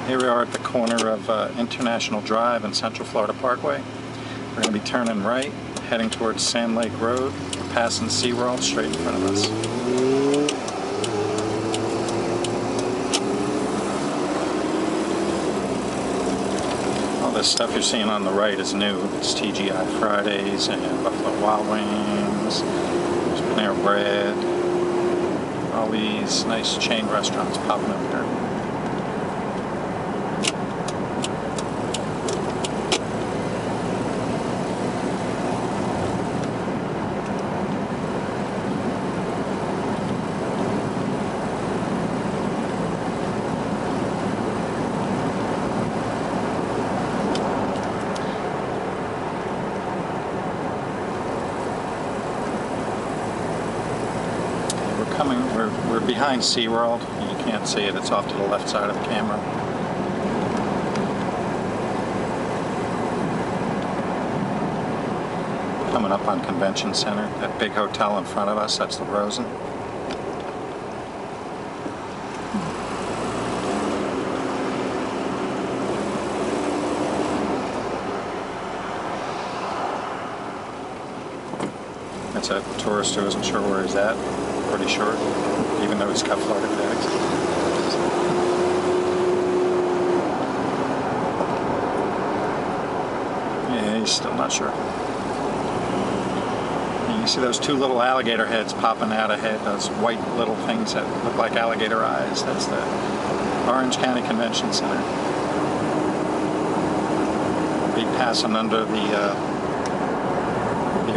Here we are at the corner of International Drive and Central Florida Parkway. We're going to be turning right, heading towards Sandlake Road. We're passing Seworld straight in front of us. All this stuff you're seeing on the right is new. It's TGI Fridays and Buffalo Wild Wings, there's Panera Bread, all these nice chain restaurants popping up here. We're behind Seworld. You can't see it, it's off to the left side of the camera. Coming up on Convention Center, that big hotel in front of us, that's the Rosen. That's a tourist who isn't sure where he's at. Pretty short, even though he's got Florida tags. Yeah, he's still not sure. And you see those two little alligator heads popping out ahead, those white little things that look like alligator eyes. That's the Orange County Convention Center. Be passing under the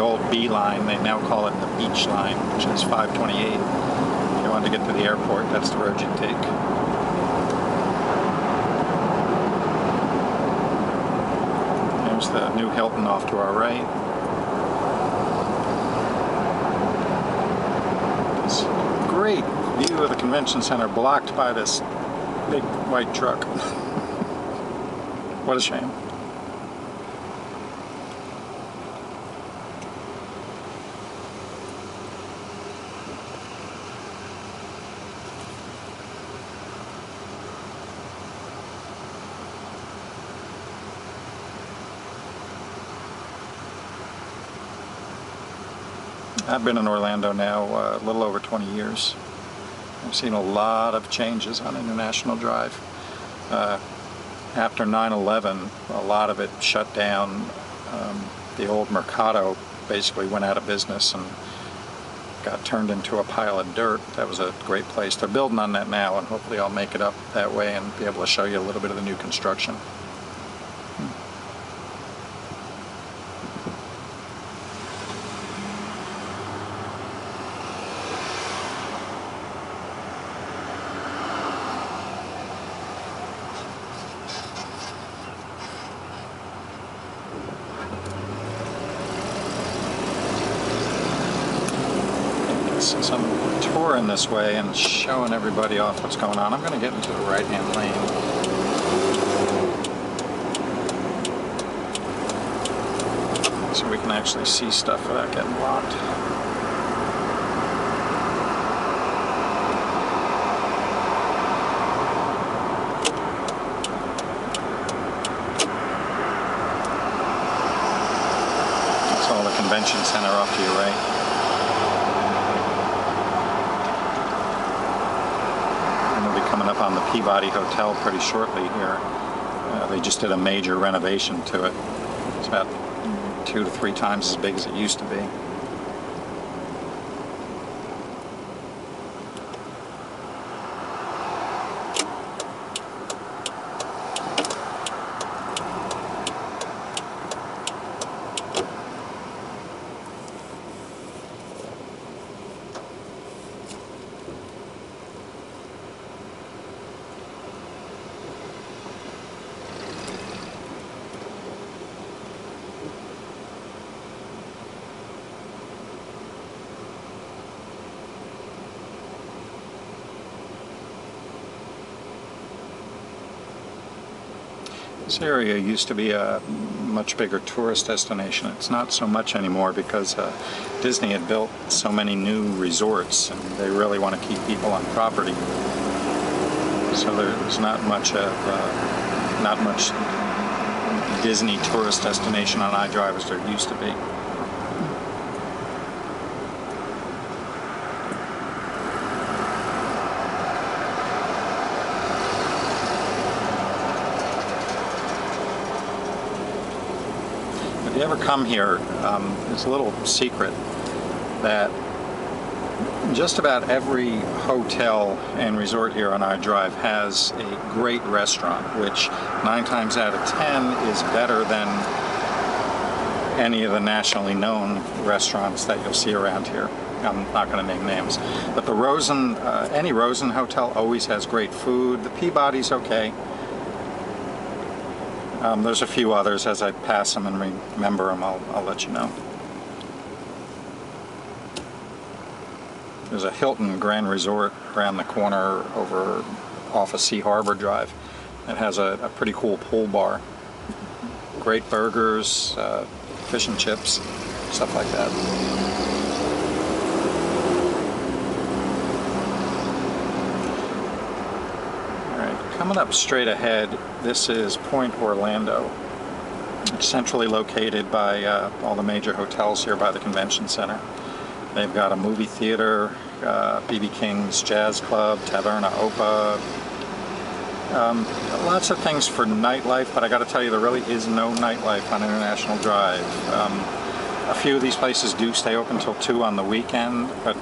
old B line. They now call it the Beach line, which is 528. If you want to get to the airport, that's the road you take. There's the new Hilton off to our right. This great view of the convention center blocked by this big white truck. What a shame. I've been in Orlando now a little over 20 years. I've seen a lot of changes on International Drive. After 9/11, a lot of it shut down. The old Mercado basically went out of business and got turned into a pile of dirt. That was a great place. They're building on that now, and hopefully I'll make it up that way and be able to show you a little bit of the new construction. Since I'm touring this way and showing everybody off what's going on, I'm going to get into the right-hand lane. So we can actually see stuff without getting blocked. That's all the convention center off to your right. Coming up on the Peabody Hotel pretty shortly here. They just did a major renovation to it. It's about 2 to 3 times as big as it used to be. This area used to be a much bigger tourist destination. It's not so much anymore because Disney had built so many new resorts and they really want to keep people on property. So there's not much Disney tourist destination on iDrive as there used to be. If you ever come here, it's a little secret that just about every hotel and resort here on our drive has a great restaurant, which 9 times out of 10 is better than any of the nationally known restaurants that you'll see around here. I'm not going to name names, but the Rosen, any Rosen hotel always has great food. The Peabody's okay. There's a few others. As I pass them and remember them, I'll let you know. There's a Hilton Grand Resort around the corner over off of Sea Harbor Drive. It has a pretty cool pool bar. Great burgers, fish and chips, stuff like that. Coming up straight ahead, this is Point Orlando. It's centrally located by all the major hotels here by the convention center. They've got a movie theater, B.B. King's Jazz Club, Taverna Opa, lots of things for nightlife, but I got to tell you, there really is no nightlife on International Drive. A few of these places do stay open till 2 on the weekend, but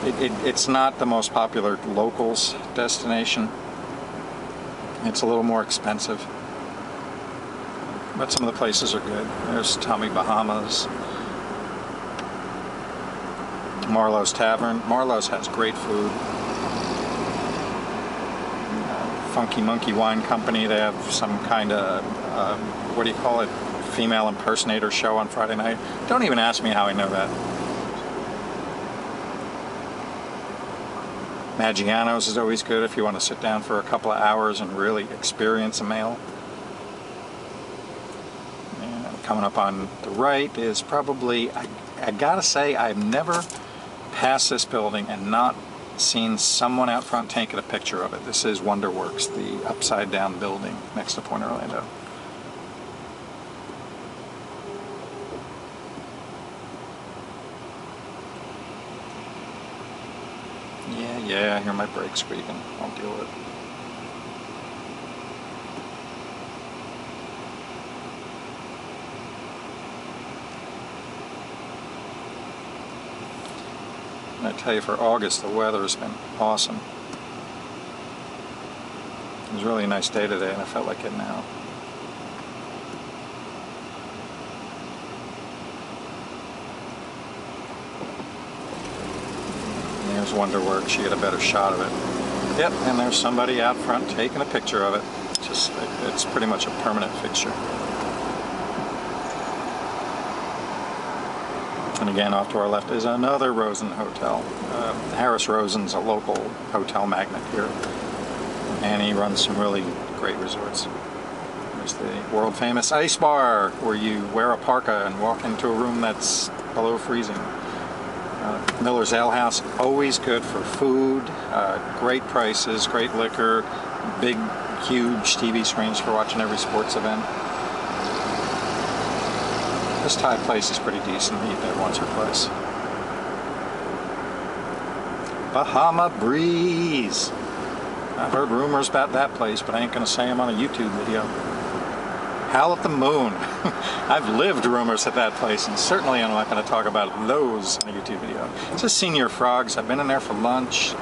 it's not the most popular locals destination. It's a little more expensive, but some of the places are good. There's Tommy Bahama's, Marlowe's Tavern. Marlowe's has great food. Funky Monkey Wine Company, they have some kind of, what do you call it, female impersonator show on Friday night. Don't even ask me how I know that. Maggiano's is always good if you want to sit down for a couple of hours and really experience a meal. And coming up on the right is probably, I gotta say, I've never passed this building and not seen someone out front taking a picture of it. This is Wonderworks, the upside down building next to Point Orlando. Yeah, I hear my brakes squeaking. I'll deal with it. And I tell you, for August, the weather has been awesome. It was really a nice day today, and I felt like getting out. There's Wonderworks. She had a better shot of it. Yep, and there's somebody out front taking a picture of it. It's pretty much a permanent fixture. And again, off to our left is another Rosen hotel. Harris Rosen's a local hotel magnate here, and he runs some really great resorts. There's the world famous ice bar, where you wear a parka and walk into a room that's below freezing. Miller's Ale House, always good for food, great prices, great liquor, big, huge TV screens for watching every sports event. This Thai place is pretty decent. I eat there once or twice. Bahama Breeze. I've heard rumors about that place, but I ain't going to say them on a YouTube video. Howl at the Moon. I've lived rumors at that place, and certainly I'm not going to talk about those in a YouTube video. It's just Senior Frogs. I've been in there for lunch.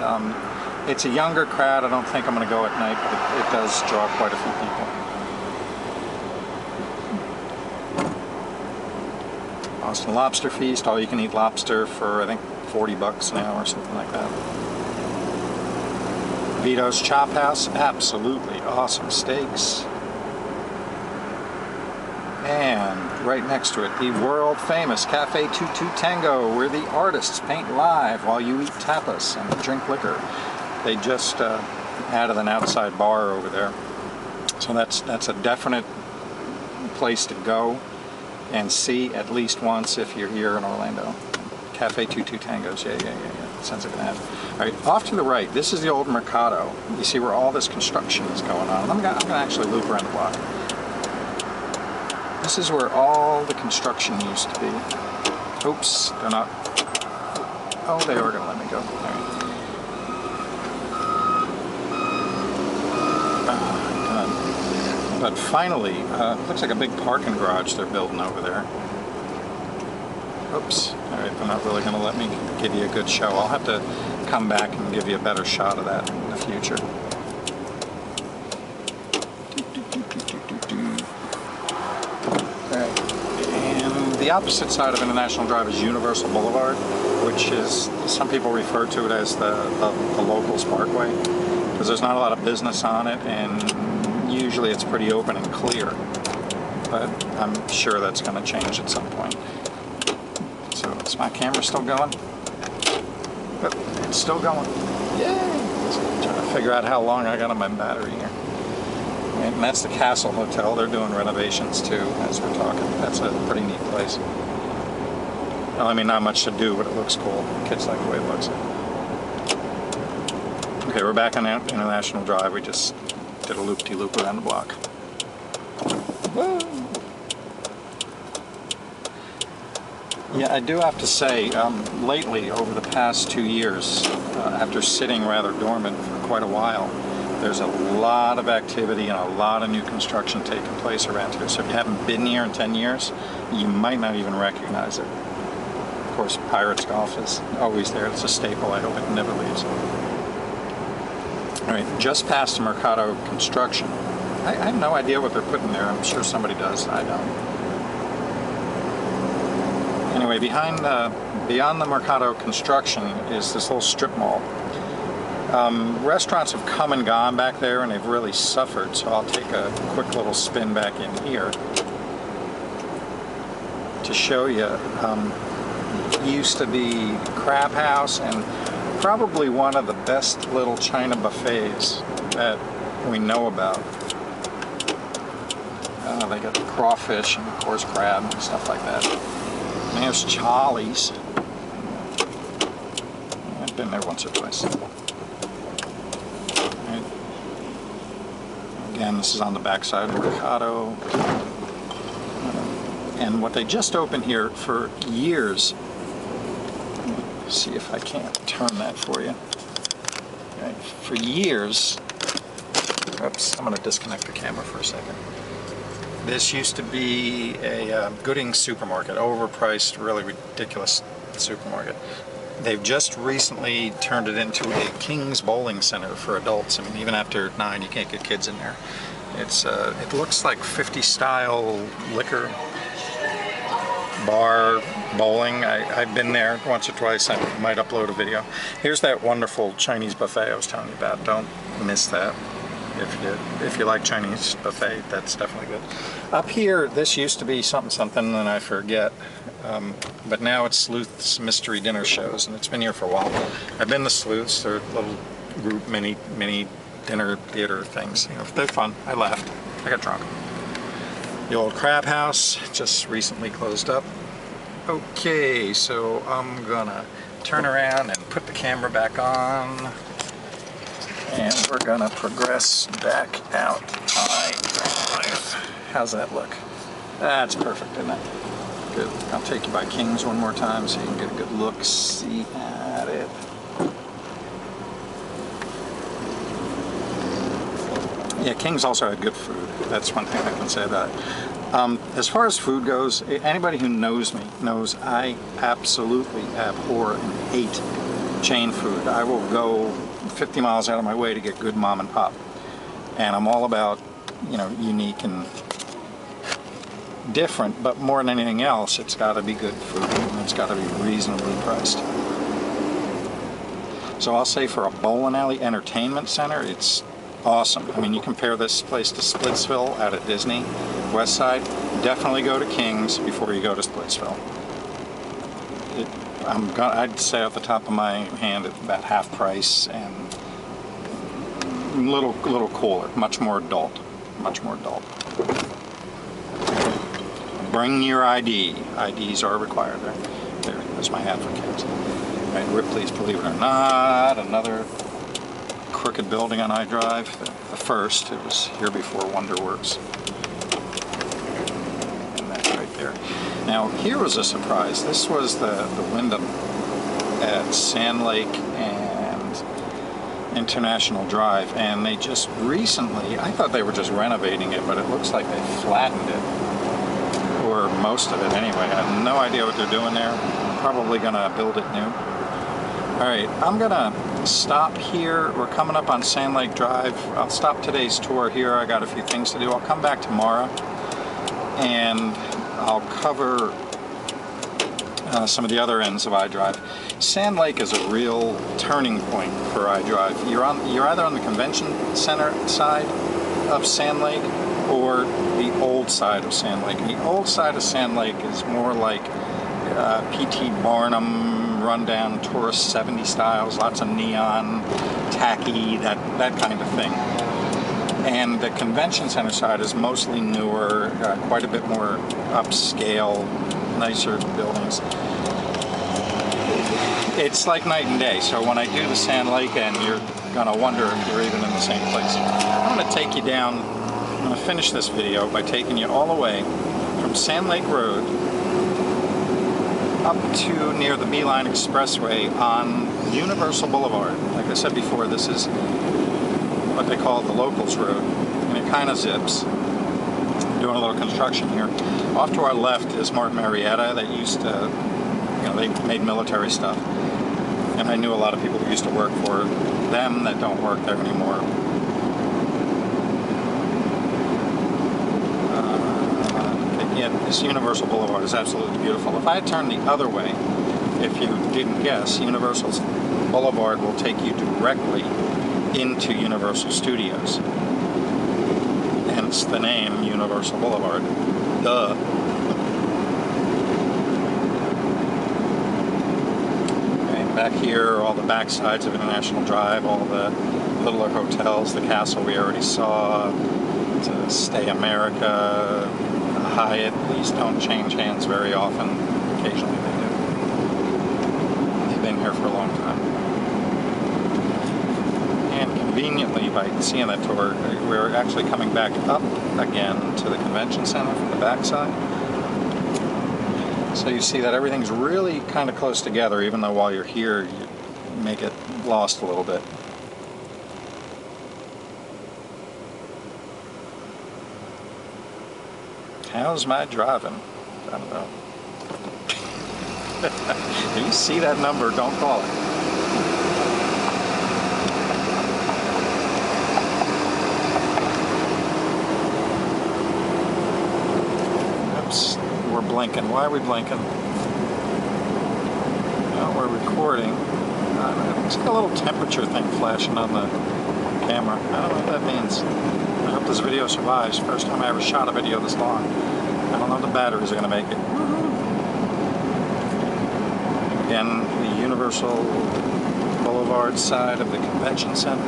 It's a younger crowd. I don't think I'm going to go at night, but it does draw quite a few people. Austin Lobster Feast, all you can eat lobster for, I think, $40 an hour or something like that. Vito's Chop House, absolutely awesome steaks. And right next to it, the world famous Cafe 22 Tango, where the artists paint live while you eat tapas and drink liquor. They just added an outside bar over there. So that's a definite place to go and see at least once if you're here in Orlando. Cafe 22 Tangos, yeah. Sounds like an ad. All right, off to the right, this is the old Mercado. You see where all this construction is going on. I'm gonna actually loop around the block. This is where all the construction used to be. Oops, they're not. Oh, they are gonna let me go. All right. But finally, looks like a big parking garage they're building over there. Oops. All right, they're not really going to let me give you a good show. I'll have to come back and give you a better shot of that in the future. All right. And the opposite side of International Drive is Universal Boulevard, which is, some people refer to it as the locals parkway, because there's not a lot of business on it, and usually it's pretty open and clear, but I'm sure that's going to change at some point. So is my camera still going? But it's still going. Yay! Trying to figure out how long I got on my battery here. And that's the Castle Hotel. They're doing renovations too as we're talking. That's a pretty neat place. Well, I mean, not much to do, but it looks cool. Kids like the way it looks. Okay, we're back on International Drive. We just did a loop-de-loop around the block. Woo. Yeah, I do have to say, lately, over the past 2 years, after sitting rather dormant for quite a while, there's a lot of activity and a lot of new construction taking place around here. So if you haven't been here in 10 years, you might not even recognize it. Of course, Pirates Golf is always there. It's a staple. I hope it never leaves. All right, just past the Mercado construction. I have no idea what they're putting there. I'm sure somebody does. I don't. Anyway, beyond the Mercado construction is this little strip mall. Restaurants have come and gone back there, and they've really suffered. So I'll take a quick little spin back in here to show you. It used to be Crab House, and probably one of the best little China buffets that we know about. They got the crawfish and of course crab and stuff like that. And there's Charlie's. I've been there once or twice. Right. Again, this is on the backside of Mercado. And what they just opened here for years. See if I can't turn that for you. Okay. For years, oops, I'm going to disconnect the camera for a second. This used to be a Gooding supermarket, overpriced, really ridiculous supermarket. They've just recently turned it into a King's bowling center for adults. I mean, even after 9, you can't get kids in there. It's it looks like 50s style liquor bar bowling. I've been there once or twice. I might upload a video. Here's that wonderful Chinese buffet I was telling you about. Don't miss that. If you like Chinese buffet, that's definitely good. Up here, this used to be something, and I forget. But now it's Sleuth's Mystery Dinner Shows, and it's been here for a while. I've been to Sleuth's. They're little group mini dinner theater things. You know, they're fun. I laughed. I got drunk. The old Crab House just recently closed up. Okay, so I'm gonna turn around and put the camera back on, and we're gonna progress back out my nightlife. How's that look? That's perfect, isn't it? Good. I'll take you by King's one more time so you can get a good look. See at it. Yeah, King's also had good food. That's one thing I can say about it. As far as food goes, anybody who knows me knows I absolutely abhor and hate chain food. I will go 50 miles out of my way to get good mom and pop. And I'm all about, you know, unique and different, but more than anything else, it's got to be good food and it's got to be reasonably priced. So I'll say for a bowling alley entertainment center, it's awesome. I mean, you compare this place to Splitsville out at Disney, West Side, definitely go to King's before you go to Splitsville. I'd say off the top of my hand it's about half price and a little cooler, much more adult. Bring your ID. IDs are required there. There's my hat for kids. Right, Ripley's, believe it or not, another crooked building on I Drive. The first, it was here before Wonderworks. And that's right there. Now, here was a surprise. This was the Wyndham at Sandlake and International Drive, and they just recently, I thought they were just renovating it, but it looks like they flattened it, or most of it anyway. I have no idea what they're doing there. Probably gonna build it new. Alright, I'm gonna stop here. We're coming up on Sandlake Drive. I'll stop today's tour here. I got a few things to do. I'll come back tomorrow and I'll cover some of the other ends of I Drive. Sandlake is a real turning point for I Drive. You're either on the convention center side of Sandlake or the old side of Sandlake. The old side of Sandlake is more like P.T. Barnum, rundown tourist 70 styles, lots of neon, tacky, that kind of thing. And the convention center side is mostly newer, quite a bit more upscale, nicer buildings. It's like night and day. So when I do the Sandlake end, you're gonna wonder if you're even in the same place. I'm gonna take you down, I'm gonna finish this video by taking you all the way from Sandlake Road up to near the Beeline Expressway on Universal Boulevard. Like I said before, this is what they call the Locals Road, and it kind of zips. Doing a little construction here. Off to our left is Martin Marietta. That used to, they made military stuff, and I knew a lot of people who used to work for them that don't work there anymore. Yeah, this Universal Boulevard is absolutely beautiful. If I had turned the other way, if you didn't guess, Universal Boulevard will take you directly into Universal Studios. Hence the name Universal Boulevard. Duh. And back here are all the back sides of International Drive, all the littler hotels, the castle we already saw, to Stay America, Hyatt. These don't change hands very often. Occasionally they do. They've been here for a long time. And conveniently, by seeing that tour, we're actually coming back up again to the convention center from the backside. So you see that everything's really kind of close together, even though while you're here, you make it lost a little bit. How's my driving? I don't know. If you see that number, don't call it. Oops, we're blinking. Why are we blinking? Well, we're recording. It's got a little temperature thing flashing on the camera. I don't know what that means. I hope this video survives. First time I ever shot a video this long. I don't know if the batteries are going to make it. Again, the Universal Boulevard side of the convention center.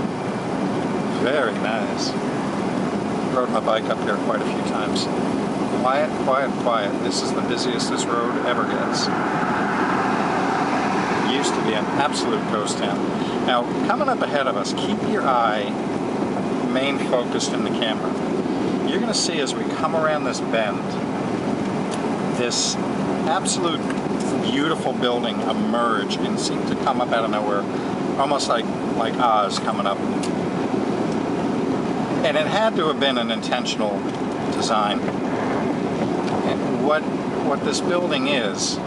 Very nice. Rode my bike up here quite a few times. Quiet, quiet, quiet. This is the busiest this road ever gets. It used to be an absolute ghost town. Now, coming up ahead of us, keep your eye main focused in the camera. You're going to see as we come around this bend, this absolute beautiful building emerge and seem to come up out of nowhere, almost like Oz coming up. And it had to have been an intentional design. And what this building is,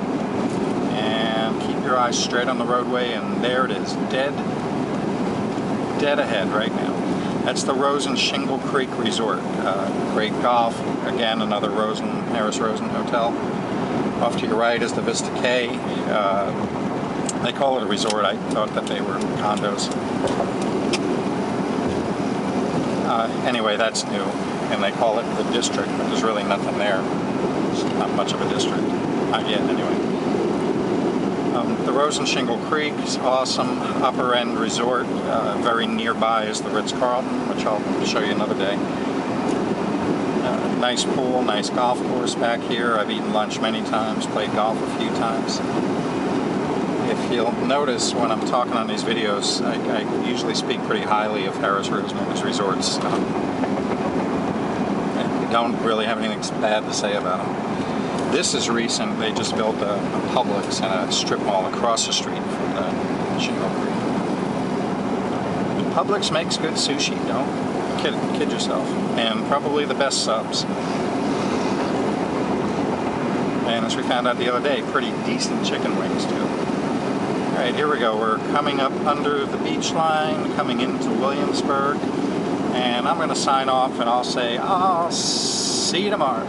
and keep your eyes straight on the roadway, and there it is, dead ahead right now. That's the Rosen Shingle Creek Resort. Great golf. Again, another Harris Rosen hotel. Off to your right is the Vista K. They call it a resort. I thought that they were condos. Anyway, that's new. And they call it the district, but there's really nothing there. It's not much of a district. Not yet, anyway. The Rosen Shingle Creek is awesome, upper end resort. Very nearby is the Ritz-Carlton, which I'll show you another day. Nice pool, nice golf course back here. I've eaten lunch many times, played golf a few times. If you'll notice when I'm talking on these videos, I usually speak pretty highly of Harrah's Rooms Movies Resorts. I don't really have anything bad to say about them. This is recent. They just built a Publix and a strip mall across the street from the Shingle Creek. Publix makes good sushi, don't kid yourself. And probably the best subs. And as we found out the other day, pretty decent chicken wings too. Alright, here we go. We're coming up under the beach line, coming into Williamsburg. And I'm going to sign off and I'll say, I'll see you tomorrow.